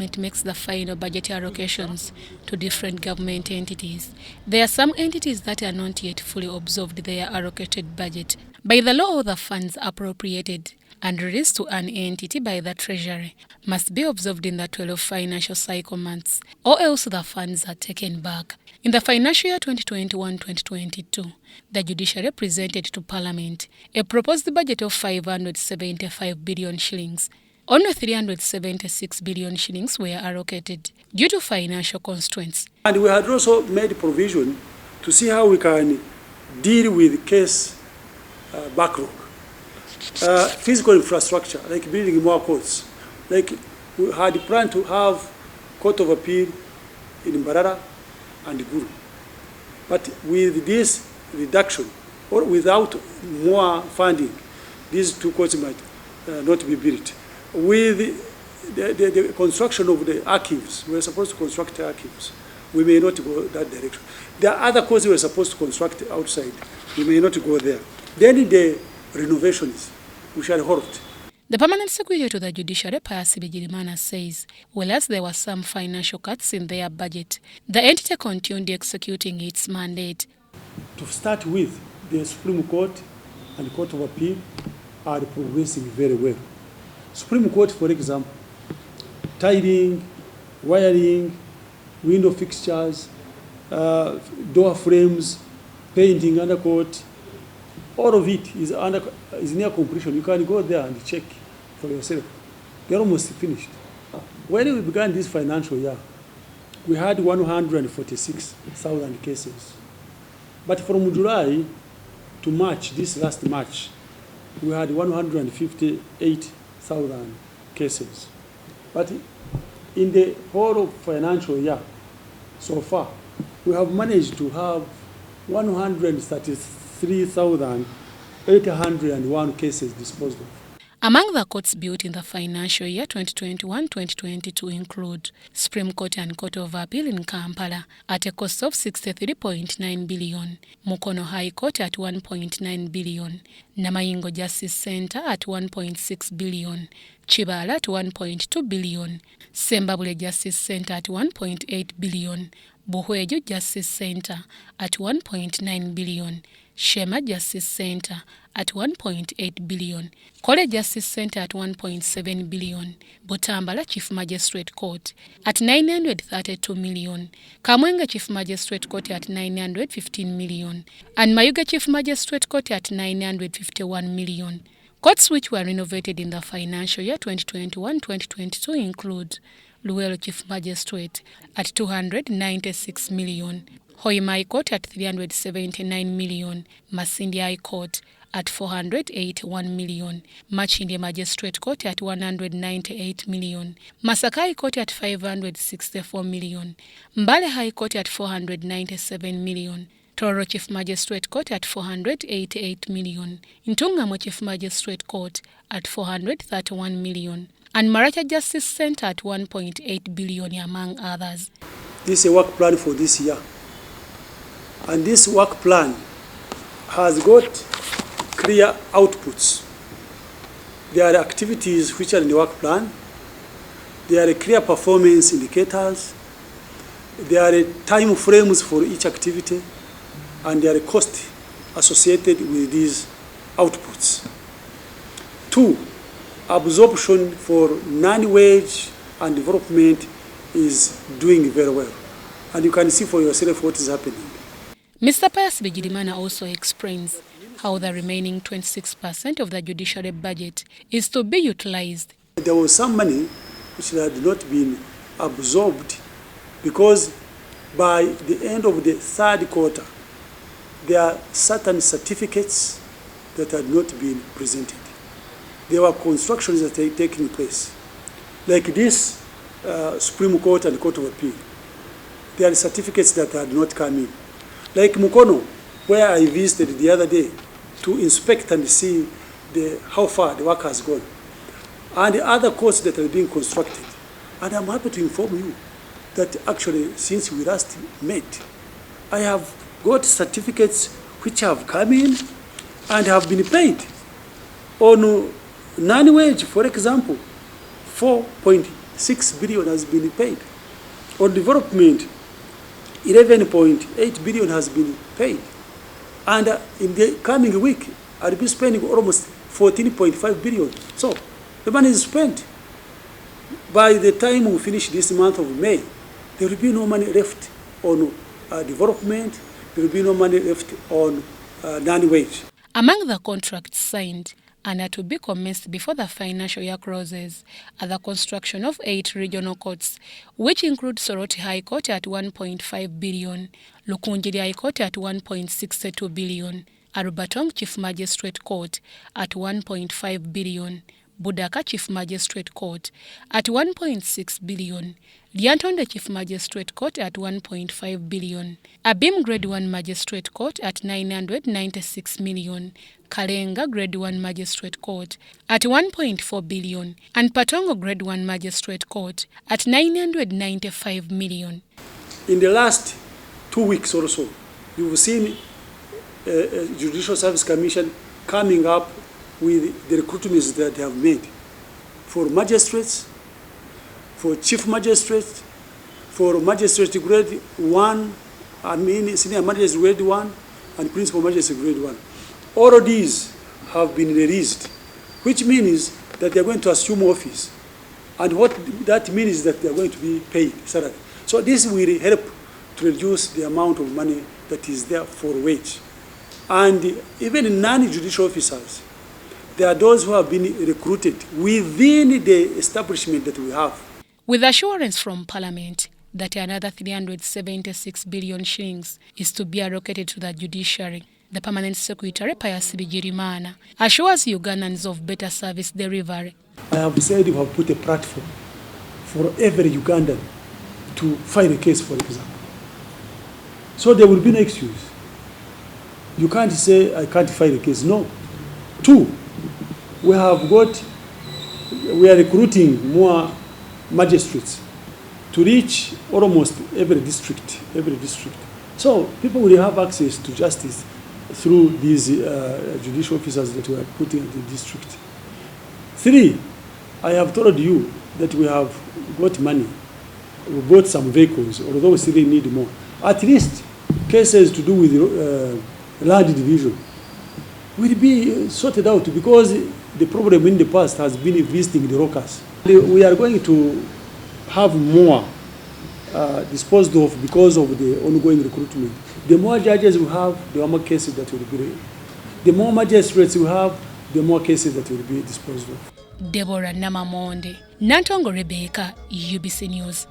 It makes the final budget allocations to different government entities. There are some entities that are not yet fully absorbed their allocated budget. By the law, all the funds appropriated and released to an entity by the Treasury must be absorbed in the 12 financial cycle months, or else the funds are taken back. In the financial year 2021-2022, the Judiciary presented to Parliament a proposed budget of 575 billion shillings. Only 376 billion shillings were allocated due to financial constraints. And we had also made provision to see how we can deal with case backlog. Physical infrastructure, like building more courts. Like we had planned to have Court of Appeal in Mbarara and Guru. But with this reduction, or without more funding, these two courts might not be built. With the construction of the archives, we were supposed to construct archives. We may not go that direction. There are other courts we were supposed to construct outside. We may not go there. Then the renovations, we shall halt. The Permanent Secretary to the Judiciary, Pius Bigirimana, says, whereas there were some financial cuts in their budget, the entity continued executing its mandate. To start with, the Supreme Court and the Court of Appeal are progressing very well. Supreme Court, for example, tiling, wiring, window fixtures, door frames, painting under court, all of it is near completion. You can go there and check for yourself. They're almost finished. When we began this financial year, we had 146,000 cases. But from July to March, this last March, we had 158,000 cases. But in the whole of financial year, so far, we have managed to have 133,801 cases disposed of. Among the courts built in the financial year 2021-2022 include Supreme Court and Court of Appeal in Kampala at a cost of 63.9 billion, Mukono High Court at 1.9 billion, Namayingo Justice Center at 1.6 billion, Chibala at 1.2 billion, Sembabule Justice Center at 1.8 billion, Buhweju Justice Center at 1.9 billion, Shema Justice Center at 1.8 billion, Kole Justice Center at 1.7 billion, Butambala Chief Magistrate Court at 932 million, Kamwenga Chief Magistrate Court at 915 million, and Mayuga Chief Magistrate Court at 951 million. Courts which were renovated in the financial year 2021-2022 include Luwelo Chief Magistrate at 296 million, Hoimai Court at 379 million, Masindi High Court at 481 million, Machinde Magistrate Court at 198 million, Masakai Court at 564 million, Mbale High Court at 497 million, Toro Chief Magistrate Court at 488 million, Ntungamo Chief Magistrate Court at 431 million, and Maracha Justice Center at 1.8 billion, among others. This is a work plan for this year. And this work plan has got clear outputs. There are activities which are in the work plan. There are clear performance indicators. There are time frames for each activity. And there are costs associated with these outputs. 2, absorption for non-wage and development is doing very well. And you can see for yourself what is happening. Mr. Pius Bigirimana also explains how the remaining 26% of the judiciary budget is to be utilized. There was some money which had not been absorbed because by the end of the third quarter, there are certain certificates that had not been presented. There were constructions that are taking place. Like this Supreme Court and Court of Appeal, there are certificates that had not come in. Like Mukono, where I visited the other day to inspect and see how far the work has gone, and the other courts that are being constructed. And I'm happy to inform you that actually, since we last met, I have got certificates which have come in and have been paid. On non-wage, for example, 4.8 6 billion has been paid. On development, 11.8 billion has been paid. And in the coming week, I'll be spending almost 14.5 billion. So the money is spent. By the time we finish this month of May, there will be no money left on development. There will be no money left on non-wage. Among the contracts signed and are to be commenced before the financial year closes are the construction of 8 regional courts, which include Soroti High Court at 1.5 billion, Lukunjiri High Court at 1.62 billion, Arubatong Chief Magistrate Court at 1.5 billion, Budaka Chief Magistrate Court at 1.6 billion, Lyantonde Chief Magistrate Court at 1.5 billion, Abim Grade 1 Magistrate Court at 996 million, Kalenga Grade 1 Magistrate Court at 1.4 billion, and Patongo Grade 1 Magistrate Court at 995 million. In the last 2 weeks or so, you've seen Judicial Service Commission coming up with the recruitments that they have made for magistrates, for chief magistrates, for magistrate grade 1, senior magistrate grade 1, and principal magistrate grade 1. All of these have been released, which means that they are going to assume office. And what that means is that they are going to be paid salary. So this will help to reduce the amount of money that is there for wage. And even non-judicial officers, there are those who have been recruited within the establishment that we have. With assurance from Parliament that another 376 billion shillings is to be allocated to the judiciary, the Permanent Secretary, Pius Bigirimana, assures Ugandans of better service delivery. I have said we have put a platform for every Ugandan to file a case, for example. So there will be no excuse. You can't say, I can't file a case. No. 2, we are recruiting more magistrates to reach almost every district. So people will have access to justice through these judicial officers that we are putting in the district. 3, I have told you that we have got money. We bought some vehicles, although we still need more. At least cases to do with land division will be sorted out, because the problem in the past has been visiting the locals. We are going to have more disposed of because of the ongoing recruitment. The more judges we have, the more cases that will be. The more magistrates we have, the more cases that will be disposed of. Deborah Namamonde, Nantongo Rebecca, UBC News.